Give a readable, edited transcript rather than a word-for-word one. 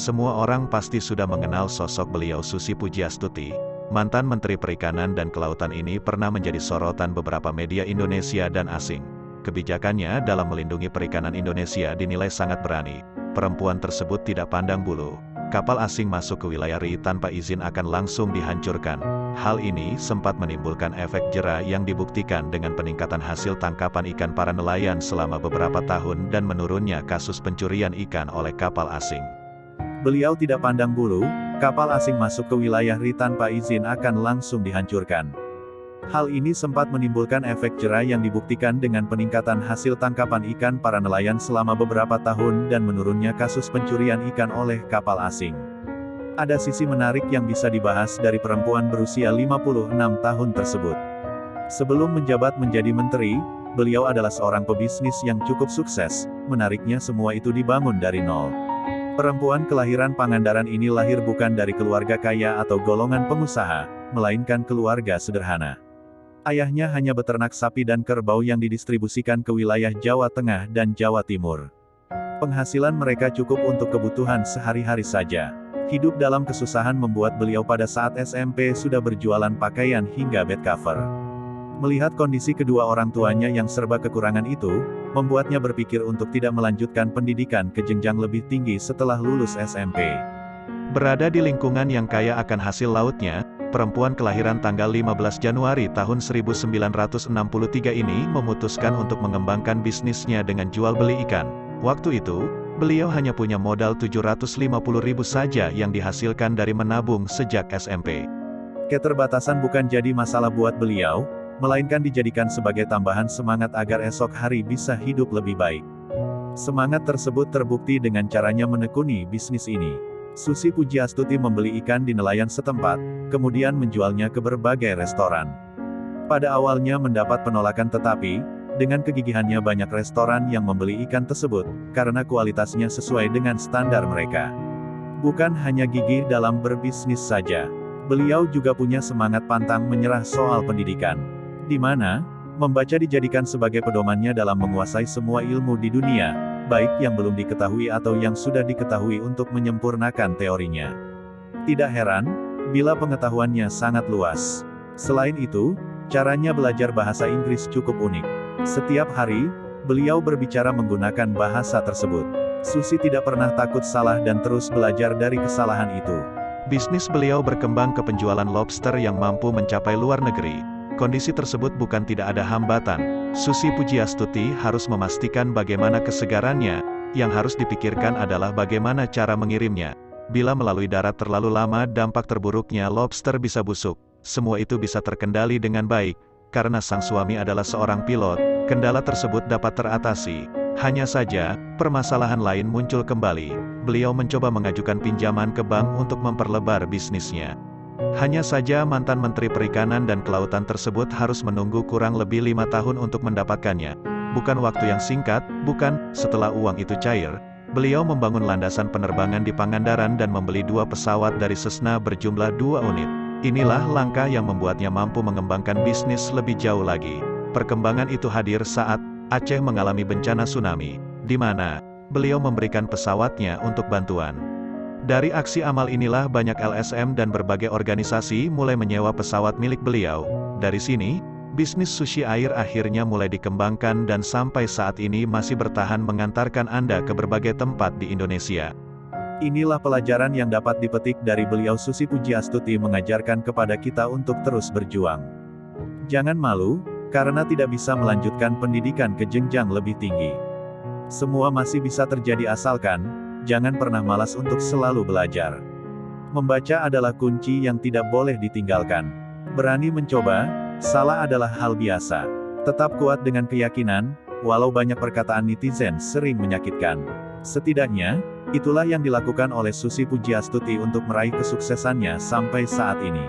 Semua orang pasti sudah mengenal sosok beliau Susi Pujiastuti, mantan Menteri Perikanan dan Kelautan ini pernah menjadi sorotan beberapa media Indonesia dan asing. Kebijakannya dalam melindungi perikanan Indonesia dinilai sangat berani. Perempuan tersebut tidak pandang bulu. Kapal asing masuk ke wilayah RI tanpa izin akan langsung dihancurkan. Hal ini sempat menimbulkan efek jera yang dibuktikan dengan peningkatan hasil tangkapan ikan para nelayan selama beberapa tahun dan menurunnya kasus pencurian ikan oleh kapal asing. Beliau tidak pandang bulu, kapal asing masuk ke wilayah RI tanpa izin akan langsung dihancurkan. Hal ini sempat menimbulkan efek jera yang dibuktikan dengan peningkatan hasil tangkapan ikan para nelayan selama beberapa tahun dan menurunnya kasus pencurian ikan oleh kapal asing. Ada sisi menarik yang bisa dibahas dari perempuan berusia 56 tahun tersebut. Sebelum menjabat menjadi menteri, beliau adalah seorang pebisnis yang cukup sukses. Menariknya semua itu dibangun dari nol. Perempuan kelahiran Pangandaran ini lahir bukan dari keluarga kaya atau golongan pengusaha, melainkan keluarga sederhana. Ayahnya hanya beternak sapi dan kerbau yang didistribusikan ke wilayah Jawa Tengah dan Jawa Timur. Penghasilan mereka cukup untuk kebutuhan sehari-hari saja. Hidup dalam kesusahan membuat beliau pada saat SMP sudah berjualan pakaian hingga bed cover. Melihat kondisi kedua orang tuanya yang serba kekurangan itu, membuatnya berpikir untuk tidak melanjutkan pendidikan ke jenjang lebih tinggi setelah lulus SMP. Berada di lingkungan yang kaya akan hasil lautnya, perempuan kelahiran tanggal 15 Januari tahun 1963 ini memutuskan untuk mengembangkan bisnisnya dengan jual beli ikan. Waktu itu, beliau hanya punya modal 750.000 saja yang dihasilkan dari menabung sejak SMP. Keterbatasan bukan jadi masalah buat beliau, melainkan dijadikan sebagai tambahan semangat agar esok hari bisa hidup lebih baik. Semangat tersebut terbukti dengan caranya menekuni bisnis ini. Susi Pujiastuti membeli ikan di nelayan setempat, kemudian menjualnya ke berbagai restoran. Pada awalnya mendapat penolakan tetapi, dengan kegigihannya banyak restoran yang membeli ikan tersebut, karena kualitasnya sesuai dengan standar mereka. Bukan hanya gigih dalam berbisnis saja, beliau juga punya semangat pantang menyerah soal pendidikan. Di mana, membaca dijadikan sebagai pedomannya dalam menguasai semua ilmu di dunia, baik yang belum diketahui atau yang sudah diketahui untuk menyempurnakan teorinya. Tidak heran, bila pengetahuannya sangat luas. Selain itu, caranya belajar bahasa Inggris cukup unik. Setiap hari, beliau berbicara menggunakan bahasa tersebut. Susi tidak pernah takut salah dan terus belajar dari kesalahan itu. Bisnis beliau berkembang ke penjualan lobster yang mampu mencapai luar negeri. Kondisi tersebut bukan tidak ada hambatan. Susi Pujiastuti harus memastikan bagaimana kesegarannya, yang harus dipikirkan adalah bagaimana cara mengirimnya. Bila melalui darat terlalu lama dampak terburuknya lobster bisa busuk. Semua itu bisa terkendali dengan baik. Karena sang suami adalah seorang pilot, kendala tersebut dapat teratasi. Hanya saja, permasalahan lain muncul kembali. Beliau mencoba mengajukan pinjaman ke bank untuk memperlebar bisnisnya. Hanya saja mantan Menteri Perikanan dan Kelautan tersebut harus menunggu kurang lebih 5 tahun untuk mendapatkannya. Bukan waktu yang singkat, bukan. Setelah uang itu cair, beliau membangun landasan penerbangan di Pangandaran dan membeli 2 pesawat dari Cessna berjumlah 2 unit. Inilah langkah yang membuatnya mampu mengembangkan bisnis lebih jauh lagi. Perkembangan itu hadir saat Aceh mengalami bencana tsunami, di mana beliau memberikan pesawatnya untuk bantuan. Dari aksi amal inilah banyak LSM dan berbagai organisasi mulai menyewa pesawat milik beliau. Dari sini, bisnis sushi air akhirnya mulai dikembangkan dan sampai saat ini masih bertahan mengantarkan Anda ke berbagai tempat di Indonesia. Inilah pelajaran yang dapat dipetik dari beliau. Susi Pujiastuti mengajarkan kepada kita untuk terus berjuang. Jangan malu, karena tidak bisa melanjutkan pendidikan ke jenjang lebih tinggi. Semua masih bisa terjadi asalkan jangan pernah malas untuk selalu belajar. Membaca adalah kunci yang tidak boleh ditinggalkan. Berani mencoba, salah adalah hal biasa. Tetap kuat dengan keyakinan, walau banyak perkataan netizen sering menyakitkan. Setidaknya, itulah yang dilakukan oleh Susi Pujiastuti untuk meraih kesuksesannya sampai saat ini.